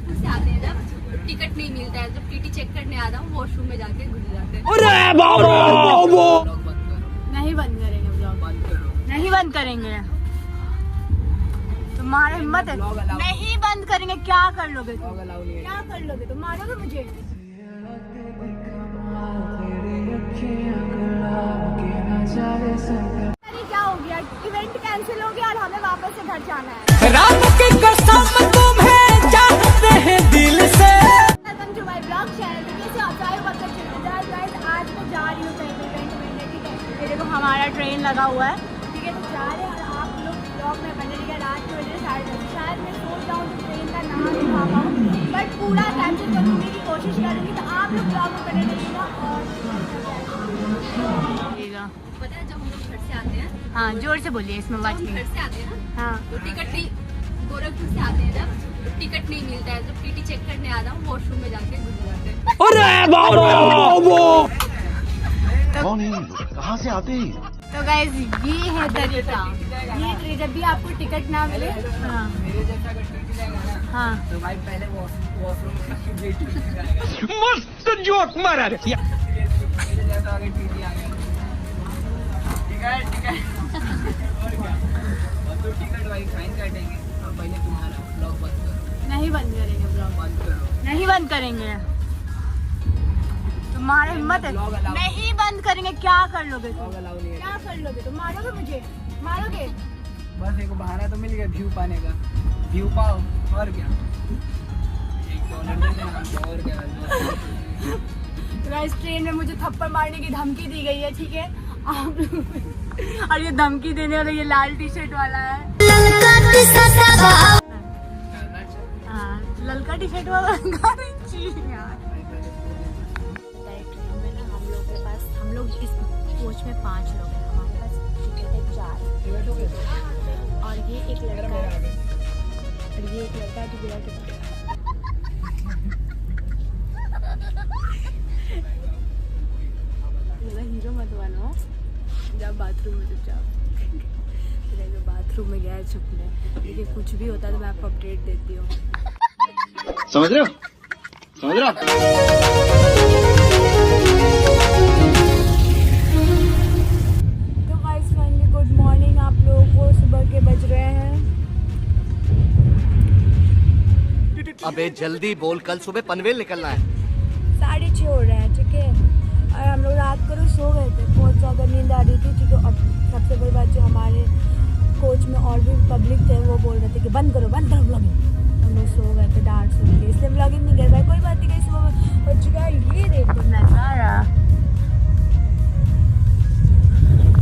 गोरखपुर से आते हैं जब टिकट नहीं मिलता है, जब टीटी चेक करने आता हूँ वॉशरूम में जाके घुस जाते हैं। नहीं बंद करेंगे ब्लॉग, नहीं बंद करेंगे। तुम्हारी हिम्मत है? नहीं बंद करेंगे। क्या कर लोगे तुम? क्या कर लोगे तुम? मारोगे मुझे? अरे क्या हो गया? इवेंट कैंसिल हो गया और हमें वापस से घर जाना है। राम की कसम तुम्हें चाहते हैं दिल से। Welcome to my blog channel. आज मैं जा रही हूँ कहीं इवेंट में, ठीक है? ये देखो हमारा ट्रेन लगा हुआ है, ठीक है? तो जा रहे हैं और आप लोग ब्लॉग में बने रहिएगा। रात के बजे 10:30 शायद मैं सोच जाऊँ तो ट्रेन का नाम दिखा पाऊँ, बट पूरा कैप्चर करने की कोशिश करूँगी। तो आप लोग ब्लॉग में बने रहिएगा। और पता है जब हम लोग घर से आते हैं, हाँ जोर से बोलिए, इसमें जब बात हम घर नहीं। से आते हैं ना हाँ तो टिकट नहीं, गोरखपुर से आते हैं जब टिकट नहीं मिलता है, जब टीटी चेक करने आता हूँ वॉशरूम में जाके घुस जाते हैं। कौन है? कहाँ से आते हैं? तो गाइस ये है तरीका, ये जब भी आपको टिकट ना मिले, हाँ हाँ तो भाई पहले वॉशरूम मस्त जोक मारा रे। टिकट भाई फाइन काटेंगे और पहले तुम्हारा ब्लॉग बंद करो। नहीं बंद करेंगे ब्लॉग, बंद करो। नहीं बंद करेंगे। तुम्हारी हिम्मत है? नहीं बंद करेंगे। क्या कर लोगे तुम? ब्लॉग अलाउ नहीं है। क्या कर लोगे तुम? मारोगे मुझे? मारोगे? बस एक बहाना तो मिल गया व्यू पाने का। व्यू पाओ और क्या, $1 दे देना और क्या। गाइस ट्रेन में मुझे थप्पड़ मारने की धमकी दी गई है, ठीक है? आप और ये धमकी देने वाला ये लाल टी शर्ट वाला है, हाँ ललका टी शर्ट वाला। ट्रेन में ना हम लोग इस कोच में 5 लोग हैं, हमारे पास टिकट है 4। और ये एक लड़का है, और ये एक लड़का है जो बिना टिकट। हीरो मत बनो, जाओ बाथरूम में चुपचाप। बाथरूम में गया है छुपने, देखिए कुछ भी होता है तो मैं आपको अपडेट देती हूँ। समझ रहे हो? समझ रहे हो? तो गाइस फाइनली गुड मॉर्निंग आप लोगों को। सुबह के बज रहे हैं, अबे जल्दी बोल, कल सुबह पनवेल निकलना है। 6:30 हो रहे हैं, ठीक है? और हम लोग रात को सो गए थे, बहुत ज़्यादा नींद आ रही थी, ठीक है? अब सबसे बड़ी बात जो हमारे कोच में और भी पब्लिक थे वो बोल रहे थे कि बंद करो व्लॉगिंग। हम लोग सो गए थे डांट सुन के, इसलिए व्लॉगिंग नहीं कर पाए। कोई बात नहीं, कहीं सुबह हो चुका है। ये देखो नज़ारा।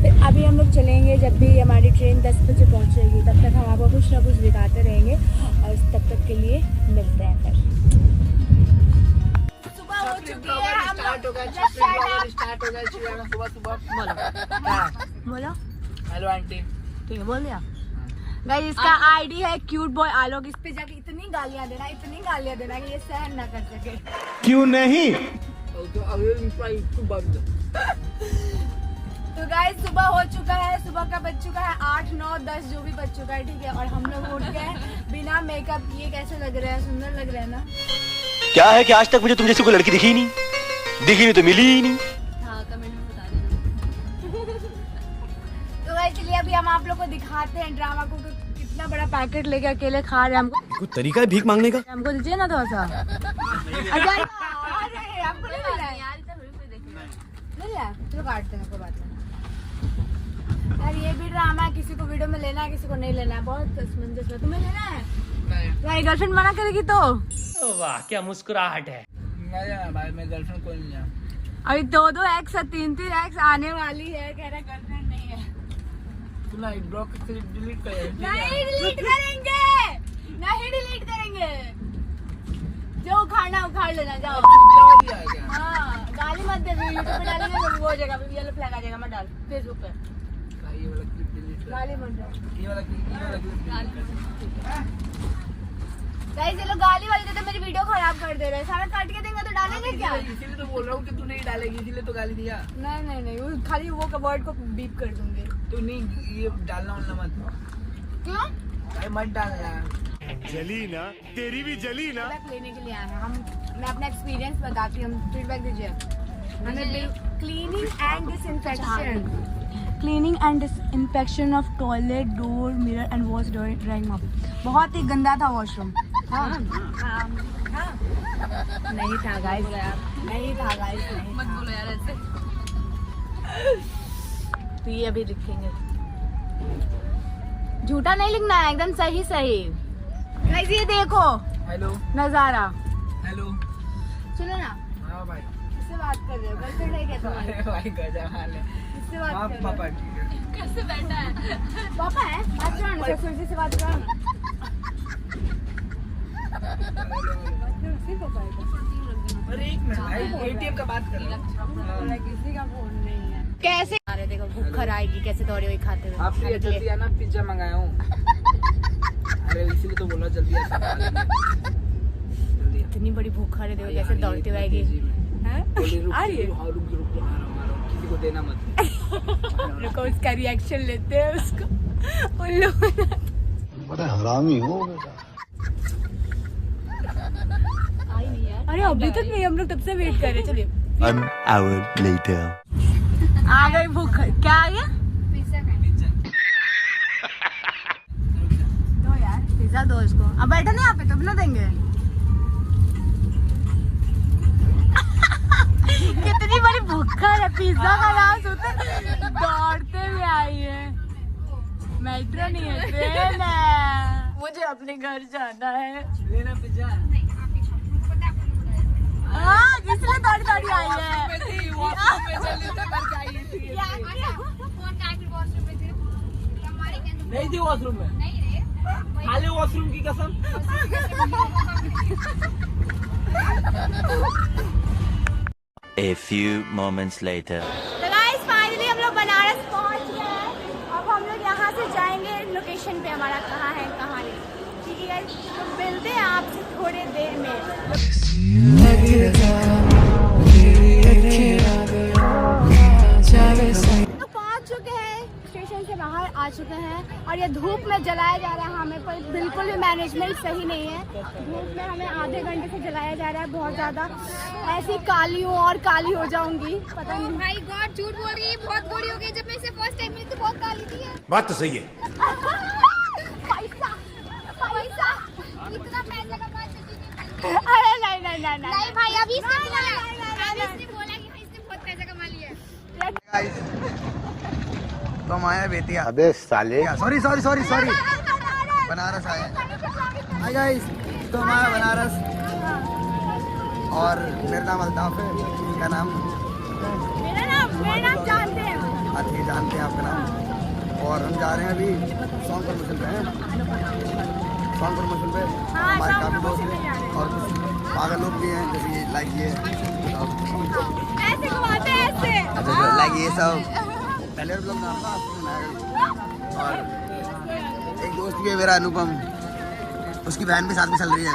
फिर अभी हम लोग चलेंगे, जब भी हमारी ट्रेन 10 बजे पहुँचेगी तब तक हम आपको कुछ ना कुछ दिखाते रहेंगे, और तब तक के लिए मिलते हैं फिर। सुबह हो चुकी है, हम स्टार्ट हो गया, स्टार्ट हो गया सुबह सुबह। बोलो। Hello aunty. ठीक है बोल दिया। गाइस इसका आईडी है क्यूट बॉय आलोक। इस पे जाके इतनी गालियां देना कि ये सहन ना कर सके। क्यों नहीं? तो अभी इसको बंद। तो गाइस सुबह हो चुका है, सुबह का बज चुका है 8, 9, 10 जो भी बज चुका है, ठीक है? और हम लोग उठ गए बिना मेकअप किए। कैसे लग रहा है? सुंदर लग रहा है ना? क्या है कि आज तक मुझे तुम जैसी कोई लड़की दिखी ही नहीं, दिखी नहीं तो मिली ही नहीं। हाँ कमेंट में बता देना। तो गाइस चलिए अभी हम आप लोग को दिखाते हैं ड्रामा को, कि कितना बड़ा पैकेट लेके अकेले खा रहे हैं। हमको कोई तरीका है भीख मांगने का? हमको दीजिए ना थोड़ा सा। अरे हमको नहीं मिला है यार इतना थोड़ी कोई देखेगा। मिल रहा है? चलो काटते हैं, कोई बात नहीं। यार ये भी ड्रामा है, किसी को वीडियो में लेना है, किसी को नहीं लेना है। बहुत असमंजस है। तुम्हें लेना है? तुम्हारी गर्लफ्रेंड मना करेगी तो? वाह क्या मुस्कुराहट है। भाई मैं गर्लफ्रेंड कोई नहीं है। अभी 2 एक्स और 3 एक्स आने वाली है, कह रहा गर्लफ्रेंड नहीं है। ब्लॉग डिलीट कर। नहीं डिलीट करेंगे, नहीं डिलीट करेंगे। जो उखाड़ना उखाड़ लेना, जाओ। हाँ गाली मत दे, यूट्यूब पे डालेंगे तो वो हो जाएगा, येलो फ्लैग आ जाएगा। मत डाल फेसबुक पे, गाली मत डाल। गाइस ये लोग गाली वाली देते मेरी वीडियो खराब कर दे रहे हैं। सारा काट के देंगे तो डालेंगे क्या? इसीलिए तो बोल रहा हूँ कि तू नहीं डालेगी, इसीलिए तो गाली दिया। नहीं वो खाली वो वर्ड को बीप कर दूंगी। तू नहीं ये डालना वालना मत। क्यों? अरे मत डालना। जली ना, तेरी भी जली ना। फीडबैक लेने के लिए आए हैं हम। मैं अपना एक्सपीरियंस बताती हूँ, फीडबैक दीजिए हमें। Cleaning and disinfection of toilet door mirror and wash drawing mop. बहुत ही गंदा था वॉशरूम। हाँ नहीं था गाइस, नहीं था गाइस, मत बोलो यार ऐसे। तो ये अभी लिखेंगे, झूठा नहीं लिखना है, एकदम सही सही। गाइस ये देखो हेलो नजारा। हेलो। सुनो ना, हाँ भाई। इससे बात कर रहे हो, गर्लफ्रेंड है क्या तुम्हारी? अरे भाई गजब हाल है। इससे बात हाँ कर रहे पापा हो? ठीक है। कैसे बैठा है? पापा है, बात करो ना, ससुर जी से बात करो ना। सिर्फ पापा है। अरे एक मिनट भाई, एटीएम का बात कर रहा हूँ। किसी का फोन नहीं है। कैसे अरे देखो भूख आएगी, कैसे दौड़े हुए खाते हुए। आप प्रिया जल्दी आना, पिज्जा मंगाया हूँ। अरे इसीलिए तो बोला जल्दी आ। जल्दी आ। इतनी बड़ी भूख खा रहे देखो कैसे दौड़ते हुए आएगी। हैं? आ रही है? रुक आ रहा हूँ, किसी को देना मत। रुको उसका रिएक्शन लेते हैं उसको। उन लोगों ने बड़ा हरामी हो बेटा। आई नहीं यार। अरे अभी तक नहीं, हम लोग तब से वेट कर रहे। चलिए 1 hour later. आ गई भूख। क्या आ गया? पिज्जा खाए। दो यार पिज्जा दो इसको। अब बैठो नहीं यहाँ पे, तब ना देंगे। कितनी बड़ी भूखा है, पिज्जा का नाम सुनते दौड़ते हुए आई है। मेट्रो नहीं है, ट्रेन है। मुझे अपने घर जाना है। लेना पिज्जा। हाँ इसलिए दौड़ी दौड़ी आई है। फोन का फिर वॉशरूम में थे। हमारे के अंदर नहीं थी वॉशरूम में। नहीं रे। खाली वॉशरूम की कसम। A few moments later. तो गाइस फाइनली हम लोग बनारस पहुंच गए हैं। अब हम लोग यहाँ से जाएंगे लोकेशन पे, हमारा कहाँ है कहाँ नहीं। ठीक है गाइस, तो मिलते हैं आपसे थोड़ी देर में। तो पहुंच चुके हैं, स्टेशन से बाहर आ चुके हैं और ये धूप में जलाया जा रहा है हमें, पर बिल्कुल भी मैनेजमेंट सही नहीं है। धूप में हमें आधे घंटे से जलाया जा रहा है बहुत ज़्यादा। ऐसी काली हूँ और काली हो जाऊंगी, पता नहीं। भाई गॉड झूठ बोल रही है, बहुत गोरी हो गई। जब मैं इसे फर्स्ट टाइम मिली थी बहुत काली थी। बात तो सही है। पैसा पैसा इतना पैसा का बात नहीं। अरे नहीं नहीं नहीं नहीं भाई अभी इसने बोला, अभी इसने बोला कि भाई इसने बहुत पैसा कमा लिया है। तो हम आए बेतिया। अबे साले। सॉरी बनारस आए। हाय गाइस, तो हम आए बनारस और मेरा नाम अल्ताफ है। क्या नाम? मेरा नाम जानते हैं। आप ये जानते हैं आपका नाम। और हम जा रहे हैं अभी सॉन्ग प्रमोशन पे हैं। सॉन्ग प्रमोशन पे हाँ, हमारे song काफी दोस्त promotion पे जा रहे हैं हैं। और कुछ पागल लोग भी हैं, जैसे ये लाइक ये ऐसे घुमाते हैं ऐसे। अच्छा लाइक ये सब पहले लोग नाम था और एक दोस्त भी है मेरा अनुपम, उसकी बहन भी साथ में चल रही है।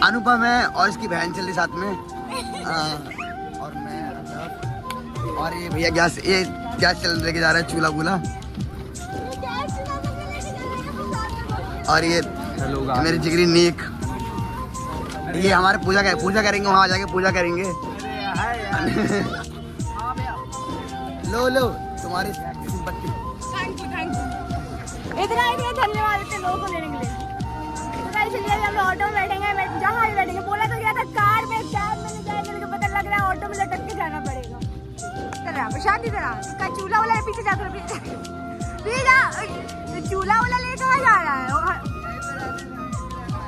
अनुपम है और इसकी बहन चल रही साथ में। और मैं और ये भैया गैस चल लेके जा रहा है, चूल्हा वूल्हा। और ये मेरी जिगरी नीक, ये हमारे पूजा करेंगे, वहाँ जाके पूजा करेंगे। लो तुम्हारी सिंपत्ति। इतना धन्यवाद इतने लोगों को लेने के लिए। चलिए हम लोग ऑटो में बैठेंगे, जहाँ भी बैठेंगे। बोला तो गया था कार में कैब में नहीं जाएंगे, लेकिन पता लग रहा है ऑटो में लटक के जाना पड़ेगा। चल रहा प्रशांत इधर आ, इसका चूल्हा वाला पीछे जा, पीछे जा। चूल्हा वाला ले कहाँ जा रहा है?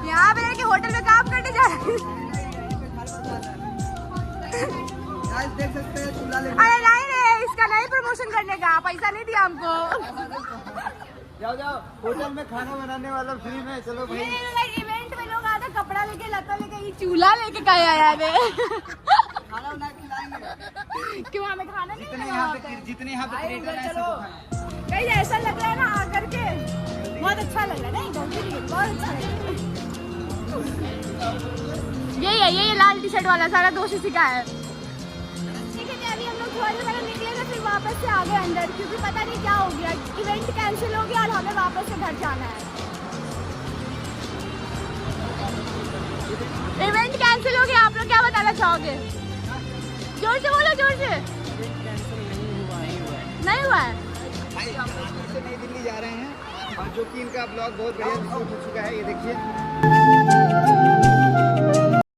यहाँ पे लड़के होटल में काम करने जा रहे हैं। देख सकते हैं चूल्हा लेके। अरे नहीं रे, इसका नहीं प्रमोशन करने का, पैसा नहीं दिया हमको। जाओ होटल में खाना बनाने वाला फ्री में। चलो भाई, इवेंट में लोग आते कपड़ा लेके, लता लेके, ये चूल्हा लेके कहीं आया है। खाना बना के खिलाएंगे। क्यों हमें खाना नहीं जितने मिलेगा यहाँ वहाँ पे पे? जितने यहाँ पे क्रिएटर हैं सबको खाना। कहीं ऐसा लग रहा है ना आकर के बहुत अच्छा लग रहा है। नहीं बहुत अच्छा लग रहा है। ये लाल टी शर्ट वाला सारा दोस्त इसी का है। ठीक है, अभी हम लोग थोड़ी देर निकले थे, फिर वापस से आ गए अंदर क्योंकि पता नहीं क्या हो गया, इवेंट कैंसिल हो गया और हमें वापस से घर जाना है। इवेंट कैंसिल हो गया, आप लोग क्या बताना चाहोगे? जोर से बोलो, जोर से। नहीं हुआ है। नई दिल्ली जा रहे हैं और जो कि इनका ब्लॉग बहुत बढ़िया हो चुका है, ये देखिए।